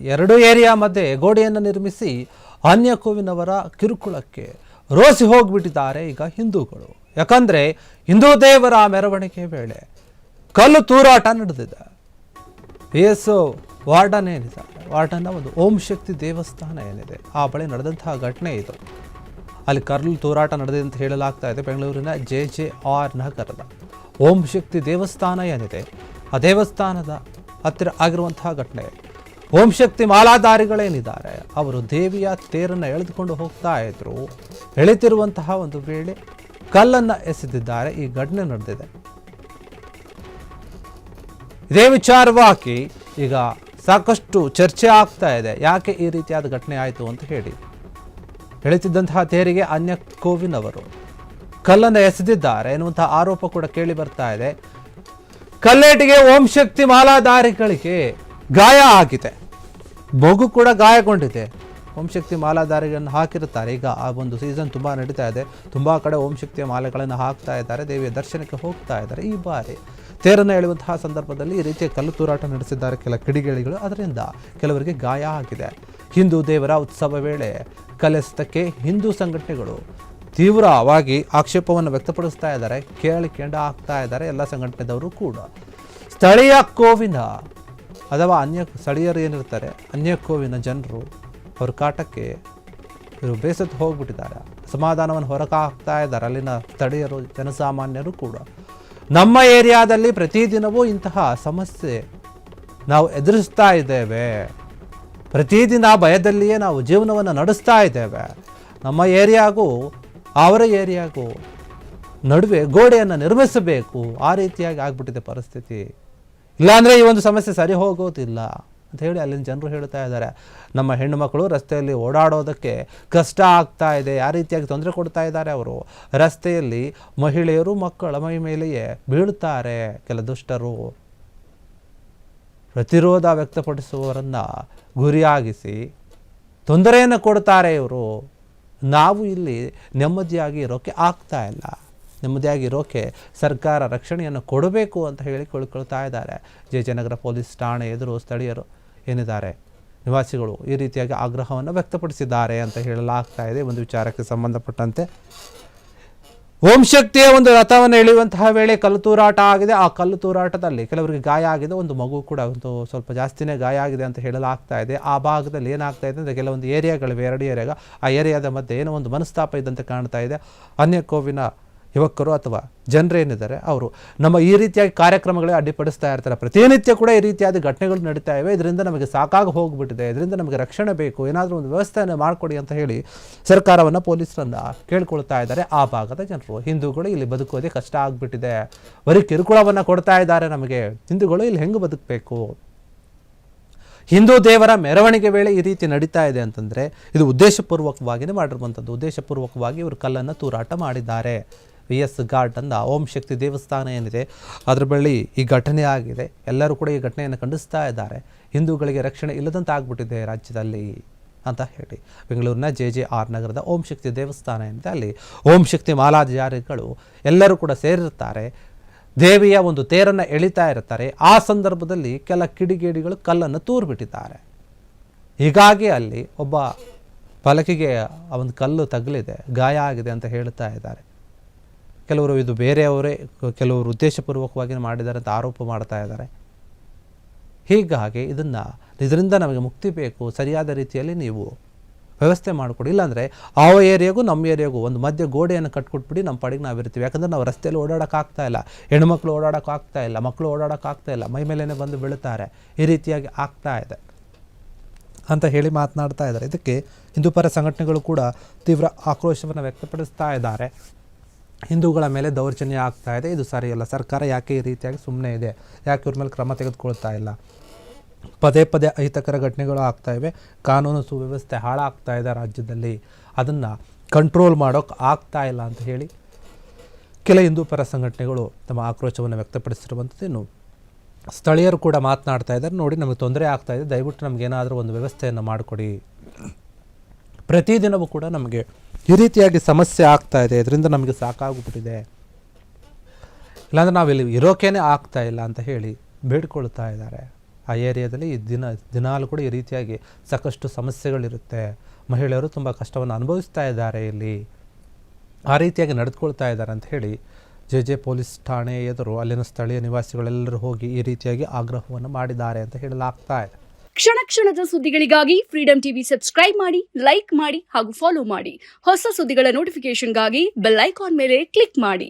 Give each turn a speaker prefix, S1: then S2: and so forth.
S1: ಎರಡು ಏರಿಯಾ ಮಧ್ಯೆ ಗೋಡೆಯನ್ನು ನಿರ್ಮಿಸಿ ಅನ್ಯ ಕೋವಿನವರ ಕಿರುಕುಳಕ್ಕೆ ರೋಸಿ ಹೋಗ್ಬಿಟ್ಟಿದ್ದಾರೆ ಈಗ ಹಿಂದೂಗಳು. ಯಾಕಂದ್ರೆ ಹಿಂದೂ ದೇವರ ಮೆರವಣಿಗೆ ವೇಳೆ ಕಲ್ಲು ತೂರಾಟ ನಡೆದಿದೆ. ವಾರ್ಡನ್ ಏನಿದೆ, ವಾರ್ಡನ್ನ ಒಂದು ಓಂ ಶಕ್ತಿ ದೇವಸ್ಥಾನ ಏನಿದೆ ಆ ಬಳಿ ನಡೆದಂತಹ ಘಟನೆ ಇದು. ಅಲ್ಲಿ ಕಲ್ಲು ತೂರಾಟ ನಡೆದಿದೆ ಅಂತ ಹೇಳಲಾಗ್ತಾ ಇದೆ. ಬೆಂಗಳೂರಿನ JJR ನಗರದ ಓಂ ಶಕ್ತಿ ದೇವಸ್ಥಾನ ಏನಿದೆ ಆ ದೇವಸ್ಥಾನದ ಹತ್ತಿರ ಆಗಿರುವಂತಹ ಘಟನೆ. ಓಂ ಶಕ್ತಿ ಮಾಲಾಧಾರಿಗಳೇನಿದ್ದಾರೆ ಅವರು ದೇವಿಯ ತೇರನ್ನು ಎಳೆದುಕೊಂಡು ಹೋಗ್ತಾ ಇದ್ರು. ಎಳೆತಿರುವಂತಹ ಒಂದು ವೇಳೆ ಕಲ್ಲನ್ನು ಎಸೆದಿದ್ದಾರೆ. ಈ ಘಟನೆ ನಡೆದಿದೆ. ಇದೇ ವಿಚಾರವಾಗಿ ಈಗ ಸಾಕಷ್ಟು ಚರ್ಚೆ ಆಗ್ತಾ ಇದೆ. ಯಾಕೆ ಈ ರೀತಿಯಾದ ಘಟನೆ ಆಯಿತು ಅಂತ ಹೇಳಿ. ಎಳೆತಿದ್ದಂತಹ ತೇರಿಗೆ ಅನ್ಯ ಕೋವಿನವರು ಕಲ್ಲನ್ನು ಎಸೆದಿದ್ದಾರೆ ಎನ್ನುವಂತಹ ಆರೋಪ ಕೂಡ ಕೇಳಿ ಬರ್ತಾ ಇದೆ. ಕಲ್ಲೇಟಿಗೆ ಓಂ ಶಕ್ತಿ ಮಾಲಾಧಾರಿಗಳಿಗೆ ಗಾಯ ಆಗಿದೆ, ಮಗು ಕೂಡ ಗಾಯಗೊಂಡಿದೆ. ಓಂ ಶಕ್ತಿ ಮಾಲಾಧಾರಿಗಳನ್ನು ಹಾಕಿರುತ್ತಾರೆ. ಈಗ ಆ ಒಂದು ಸೀಸನ್ ತುಂಬ ನಡೀತಾ ಇದೆ. ತುಂಬ ಕಡೆ ಓಂ ಶಕ್ತಿಯ ಮಾಲೆಗಳನ್ನು ಹಾಕ್ತಾ ಇದ್ದಾರೆ, ದೇವಿಯ ದರ್ಶನಕ್ಕೆ ಹೋಗ್ತಾ ಇದ್ದಾರೆ. ಈ ಬಾರಿ ತೇರನ್ನು ಎಳೆಯುವಂತಹ ಸಂದರ್ಭದಲ್ಲಿ ಈ ರೀತಿಯ ಕಲ್ಲು ತೂರಾಟ ನಡೆಸಿದ್ದಾರೆ ಕೆಲ ಕಿಡಿಗೇಡಿಗಳು. ಅದರಿಂದ ಕೆಲವರಿಗೆ ಗಾಯ ಆಗಿದೆ. ಹಿಂದೂ ದೇವರ ಉತ್ಸವ ವೇಳೆ ಕಲ್ಲೆಸೆತಕ್ಕೆ ಹಿಂದೂ ಸಂಘಟನೆಗಳು ತೀವ್ರವಾಗಿ ಆಕ್ಷೇಪವನ್ನು ವ್ಯಕ್ತಪಡಿಸ್ತಾ ಇದ್ದಾರೆ, ಕೆಂಡ ಹಾಕ್ತಾ ಇದ್ದಾರೆ. ಎಲ್ಲ ಸಂಘಟನೆದವರು ಕೂಡ ಸ್ಥಳೀಯ ಕೋವಿನ ಅಥವಾ ಸ್ಥಳೀಯರು ಏನಿರ್ತಾರೆ ಅನ್ಯ ಕೋವಿನ ಜನರು ಅವ್ರ ಕಾಟಕ್ಕೆ ಇವರು ಬೇಸತ್ತು ಹೋಗ್ಬಿಟ್ಟಿದ್ದಾರೆ. ಅಸಮಾಧಾನವನ್ನು ಹೊರಹಾಕ್ತಾ ಇದ್ದಾರೆ ಅಲ್ಲಿನ ಸ್ಥಳೀಯರು, ಜನಸಾಮಾನ್ಯರು ಕೂಡ. ನಮ್ಮ ಏರಿಯಾದಲ್ಲಿ ಪ್ರತಿದಿನವೂ ಇಂತಹ ಸಮಸ್ಯೆ ನಾವು ಎದುರಿಸ್ತಾ ಇದ್ದೇವೆ. ಪ್ರತಿದಿನ ಭಯದಲ್ಲಿಯೇ ನಾವು ಜೀವನವನ್ನು ನಡೆಸ್ತಾ ಇದ್ದೇವೆ. ನಮ್ಮ ಏರಿಯಾಗೂ ಅವರ ಏರಿಯಾಗೂ ನಡುವೆ ಗೋಡೆಯನ್ನು ನಿರ್ಮಿಸಬೇಕು. ಆ ರೀತಿಯಾಗಿ ಆಗ್ಬಿಟ್ಟಿದೆ ಪರಿಸ್ಥಿತಿ. ಇಲ್ಲಾಂದರೆ ಈ ಒಂದು ಸಮಸ್ಯೆ ಸರಿ ಹೋಗೋದಿಲ್ಲ ಅಂತ ಹೇಳಿ ಅಲ್ಲಿನ ಜನರು ಹೇಳ್ತಾ ಇದ್ದಾರೆ. ನಮ್ಮ ಹೆಣ್ಣು ಮಕ್ಕಳು ರಸ್ತೆಯಲ್ಲಿ ಓಡಾಡೋದಕ್ಕೆ ಕಷ್ಟ ಆಗ್ತಾ ಇದೆ. ಯಾವ ರೀತಿಯಾಗಿ ತೊಂದರೆ ಕೊಡ್ತಾ ಇದ್ದಾರೆ ಅವರು. ರಸ್ತೆಯಲ್ಲಿ ಮಹಿಳೆಯರು ಮಕ್ಕಳ ಮೈ ಮೇಲೆಯೇ ಬೀಳ್ತಾರೆ ಕೆಲ ದುಷ್ಟರು. ಪ್ರತಿರೋಧ ವ್ಯಕ್ತಪಡಿಸುವವರನ್ನು ಗುರಿಯಾಗಿಸಿ ತೊಂದರೆಯನ್ನು ಕೊಡ್ತಾರೆ ಇವರು. ನಾವು ಇಲ್ಲಿ ನೆಮ್ಮದಿಯಾಗಿ ಇರೋಕ್ಕೆ ಆಗ್ತಾ ಇಲ್ಲ. ನೆಮ್ಮದಿಯಾಗಿ ಇರೋಕ್ಕೆ ಸರ್ಕಾರ ರಕ್ಷಣೆಯನ್ನು ಕೊಡಬೇಕು ಅಂತ ಹೇಳಿ ಕೇಳ್ಕೊಳ್ತಾ ಇದ್ದಾರೆ. JJನಗರ ಪೊಲೀಸ್ ಠಾಣೆ ಎದುರು ಸ್ಥಳೀಯರು ಏನಿದ್ದಾರೆ ನಿವಾಸಿಗಳು ಈ ರೀತಿಯಾಗಿ ಆಗ್ರಹವನ್ನು ವ್ಯಕ್ತಪಡಿಸಿದ್ದಾರೆ ಅಂತ ಹೇಳಲಾಗ್ತಾ ಇದೆ. ಒಂದು ವಿಚಾರಕ್ಕೆ ಸಂಬಂಧಪಟ್ಟಂತೆ ಓಂ ಶಕ್ತಿಯ ಒಂದು ರಥವನ್ನು ಎಳೆಯುವಂತಹ ವೇಳೆ ಕಲ್ಲು ತೂರಾಟ ಆಗಿದೆ. ಆ ಕಲ್ಲು ತೂರಾಟದಲ್ಲಿ ಕೆಲವರಿಗೆ ಗಾಯ ಆಗಿದೆ. ಒಂದು ಮಗು ಕೂಡ ಒಂದು ಸ್ವಲ್ಪ ಜಾಸ್ತಿನೇ ಗಾಯ ಆಗಿದೆ ಅಂತ ಹೇಳಲಾಗ್ತಾ ಇದೆ. ಆ ಭಾಗದಲ್ಲಿ ಏನಾಗ್ತಾ ಇದೆ ಅಂದರೆ ಕೆಲವೊಂದು ಏರಿಯಾಗಳಿವೆ, 2 ಏರಿಯಾಗ ಆ ಏರಿಯಾದ ಮಧ್ಯೆ ಏನೋ ಒಂದು ಮನಸ್ತಾಪ ಇದ್ದಂತೆ ಕಾಣ್ತಾ ಇದೆ. ಅನ್ಯ ಕೋವಿನ ಯುವಕರು ಅಥವಾ ಜನರೇನಿದ್ದಾರೆ ಅವರು ನಮ್ಮ ಈ ರೀತಿಯಾಗಿ ಕಾರ್ಯಕ್ರಮಗಳೇ ಅಡ್ಡಿಪಡಿಸ್ತಾ ಇರ್ತಾರೆ. ಪ್ರತಿನಿತ್ಯ ಕೂಡ ಈ ರೀತಿಯಾದ ಘಟನೆಗಳು ನಡೀತಾ ಇವೆ. ಇದರಿಂದ ನಮಗೆ ಸಾಕಾಗಿ ಹೋಗ್ಬಿಟ್ಟಿದೆ, ಇದರಿಂದ ನಮಗೆ ರಕ್ಷಣೆ ಬೇಕು, ಏನಾದರೂ ಒಂದು ವ್ಯವಸ್ಥೆಯನ್ನು ಮಾಡಿಕೊಡಿ ಅಂತ ಹೇಳಿ ಸರ್ಕಾರವನ್ನು ಪೊಲೀಸರನ್ನು ಕೇಳ್ಕೊಳ್ತಾ ಇದ್ದಾರೆ ಆ ಭಾಗದ ಜನರು. ಹಿಂದೂಗಳು ಇಲ್ಲಿ ಬದುಕೋದೇ ಕಷ್ಟ ಆಗಿಬಿಟ್ಟಿದೆ, ಬರೀ ಕಿರುಕುಳವನ್ನು ಕೊಡ್ತಾ ಇದ್ದಾರೆ ನಮಗೆ. ಹಿಂದೂಗಳು ಇಲ್ಲಿ ಹೆಂಗೆ ಬದುಕಬೇಕು? ಹಿಂದೂ ದೇವರ ಮೆರವಣಿಗೆ ವೇಳೆ ಈ ರೀತಿ ನಡೀತಾ ಇದೆ ಅಂತಂದರೆ ಇದು ಉದ್ದೇಶಪೂರ್ವಕವಾಗಿಯೇ ಮಾಡಿರುವಂಥದ್ದು. ಉದ್ದೇಶಪೂರ್ವಕವಾಗಿ ಇವರು ಕಲ್ಲನ್ನು ತೂರಾಟ ಮಾಡಿದ್ದಾರೆ. VS ಗಾರ್ಡನ್ ಓಂ ಶಕ್ತಿ ದೇವಸ್ಥಾನ ಏನಿದೆ ಅದರ ಬಳಿ ಈ ಘಟನೆ ಆಗಿದೆ. ಎಲ್ಲರೂ ಕೂಡ ಈ ಘಟನೆಯನ್ನು ಖಂಡಿಸ್ತಾ ಇದ್ದಾರೆ. ಹಿಂದೂಗಳಿಗೆ ರಕ್ಷಣೆ ಇಲ್ಲದಂತೆ ಆಗ್ಬಿಟ್ಟಿದೆ ರಾಜ್ಯದಲ್ಲಿ ಅಂತ ಹೇಳಿ. ಬೆಂಗಳೂರಿನ JJR ನಗರದ ಓಂ ಶಕ್ತಿ ದೇವಸ್ಥಾನ ಏನಿದೆ ಅಲ್ಲಿ ಓಂ ಶಕ್ತಿ ಮಾಲಾಧಾರಿಗಳು ಎಲ್ಲರೂ ಕೂಡ ಸೇರಿರ್ತಾರೆ. ದೇವಿಯ ಒಂದು ತೇರನ್ನು ಎಳಿತಾ ಇರ್ತಾರೆ. ಆ ಸಂದರ್ಭದಲ್ಲಿ ಕೆಲ ಕಿಡಿಗೇಡಿಗಳು ಕಲ್ಲನ್ನು ತೂರ್ಬಿಟ್ಟಿದ್ದಾರೆ. ಹೀಗಾಗಿ ಅಲ್ಲಿ ಒಬ್ಬ ಪಲಕಿಗೆ ಒಂದು ಕಲ್ಲು ತಗಲಿದೆ, ಗಾಯ ಆಗಿದೆ ಅಂತ ಹೇಳ್ತಾ ಇದ್ದಾರೆ. ಕೆಲವರು ಇದು ಬೇರೆಯವರೇ, ಕೆಲವರು ಉದ್ದೇಶಪೂರ್ವಕವಾಗಿ ಮಾಡಿದ್ದಾರೆ ಅಂತ ಆರೋಪ ಮಾಡ್ತಾ ಇದ್ದಾರೆ. ಹೀಗಾಗಿ ಇದರಿಂದ ನಮಗೆ ಮುಕ್ತಿ ಬೇಕು, ಸರಿಯಾದ ರೀತಿಯಲ್ಲಿ ನೀವು ವ್ಯವಸ್ಥೆ ಮಾಡಿಕೊಡಿ. ಇಲ್ಲಾಂದರೆ ಆ ಏರಿಯಾಗೂ ನಮ್ಮ ಏರಿಯಾಗೂ ಒಂದು ಮಧ್ಯೆ ಗೋಡೆಯನ್ನು ಕಟ್ಕೊಟ್ಬಿಡಿ, ನಮ್ಮ ಪಾಡಿಗೆ ನಾವಿರ್ತೀವಿ. ಯಾಕಂದರೆ ನಾವು ರಸ್ತೆಯಲ್ಲಿ ಓಡಾಡೋಕ್ಕಾಗ್ತಾ ಇಲ್ಲ, ಹೆಣ್ಮಕ್ಳು ಓಡಾಡೋಕ್ಕಾಗ್ತಾ ಇಲ್ಲ, ಮಕ್ಕಳು ಓಡಾಡೋಕ್ಕಾಗ್ತಾ ಇಲ್ಲ, ಮೈ ಮೇಲೇ ಬಂದು ಬೀಳ್ತಾರೆ. ಈ ರೀತಿಯಾಗಿ ಆಗ್ತಾ ಇದೆ ಅಂತ ಹೇಳಿ ಮಾತನಾಡ್ತಾ ಇದ್ದಾರೆ. ಇದಕ್ಕೆ ಹಿಂದೂಪರ ಸಂಘಟನೆಗಳು ಕೂಡ ತೀವ್ರ ಆಕ್ರೋಶವನ್ನು ವ್ಯಕ್ತಪಡಿಸ್ತಾ ಇದ್ದಾರೆ. ಹಿಂದೂಗಳ ಮೇಲೆ ದೌರ್ಜನ್ಯ ಆಗ್ತಾ ಇದೆ, ಇದು ಸರಿಯಲ್ಲ. ಸರ್ಕಾರ ಯಾಕೆ ಈ ರೀತಿಯಾಗಿ ಸುಮ್ಮನೆ ಇದೆ? ಯಾಕೆ ಇವ್ರ ಮೇಲೆ ಕ್ರಮ ತೆಗೆದುಕೊಳ್ತಾ ಇಲ್ಲ? ಪದೇ ಪದೇ ಅಹಿತಕರ ಘಟನೆಗಳು ಆಗ್ತಾ ಇವೆ, ಕಾನೂನು ಸುವ್ಯವಸ್ಥೆ ಹಾಳಾಗ್ತಾ ಇದೆ ರಾಜ್ಯದಲ್ಲಿ. ಅದನ್ನು ಕಂಟ್ರೋಲ್ ಮಾಡೋಕ್ಕೆ ಆಗ್ತಾ ಇಲ್ಲ ಅಂತ ಹೇಳಿ ಕೆಲ ಹಿಂದೂಪರ ಸಂಘಟನೆಗಳು ತಮ್ಮ ಆಕ್ರೋಶವನ್ನು ವ್ಯಕ್ತಪಡಿಸಿರುವಂಥದ್ದು. ಇನ್ನು ಸ್ಥಳೀಯರು ಕೂಡ ಮಾತನಾಡ್ತಾ ಇದ್ದಾರೆ, ನೋಡಿ ನಮಗೆ ತೊಂದರೆ ಆಗ್ತಾ ಇದೆ, ದಯವಿಟ್ಟು ನಮಗೇನಾದರೂ ಒಂದು ವ್ಯವಸ್ಥೆಯನ್ನು ಮಾಡಿಕೊಡಿ. ಪ್ರತಿದಿನವೂ ಕೂಡ ನಮಗೆ ಈ ರೀತಿಯಾಗಿ ಸಮಸ್ಯೆ ಆಗ್ತಾ ಇದೆ, ಇದರಿಂದ ನಮಗೆ ಸಾಕಾಗ್ಬಿಟ್ಟಿದೆ, ಇಲ್ಲಾಂದರೆ ನಾವಿಲ್ಲಿ ಇರೋಕೇನೆ ಆಗ್ತಾ ಇಲ್ಲ ಅಂತ ಹೇಳಿ ಬೇಡ್ಕೊಳ್ತಾ ಇದ್ದಾರೆ. ಆ ಏರಿಯಾದಲ್ಲಿ ದಿನಾಲು ಕೂಡ ಈ ರೀತಿಯಾಗಿ ಸಾಕಷ್ಟು ಸಮಸ್ಯೆಗಳಿರುತ್ತೆ. ಮಹಿಳೆಯರು ತುಂಬ ಕಷ್ಟವನ್ನು ಅನುಭವಿಸ್ತಾ ಇದ್ದಾರೆ ಇಲ್ಲಿ, ಆ ರೀತಿಯಾಗಿ ನಡೆದುಕೊಳ್ತಾ ಇದ್ದಾರೆ ಅಂತ ಹೇಳಿ ಜೆ ಪೊಲೀಸ್ ಠಾಣೆ ಎದುರು ಅಲ್ಲಿನ ಸ್ಥಳೀಯ ನಿವಾಸಿಗಳೆಲ್ಲರೂ ಹೋಗಿ ಈ ರೀತಿಯಾಗಿ ಆಗ್ರಹವನ್ನು ಮಾಡಿದ್ದಾರೆ ಅಂತ ಹೇಳಲಾಗ್ತಾ ಇದೆ.
S2: ಕ್ಷಣ ಕ್ಷಣದ ಸುದ್ದಿಗಳಿಗಾಗಿ ಫ್ರೀಡಂ ಟಿವಿ ಸಬ್ಸ್ಕ್ರೈಬ್ ಮಾಡಿ, ಲೈಕ್ ಮಾಡಿ ಹಾಗೂ ಫಾಲೋ ಮಾಡಿ. ಹೊಸ ಸುದ್ದಿಗಳ ನೋಟಿಫಿಕೇಶನ್ಗಾಗಿ ಬೆಲ್ ಐಕಾನ್ ಮೇಲೆ ಕ್ಲಿಕ್ ಮಾಡಿ.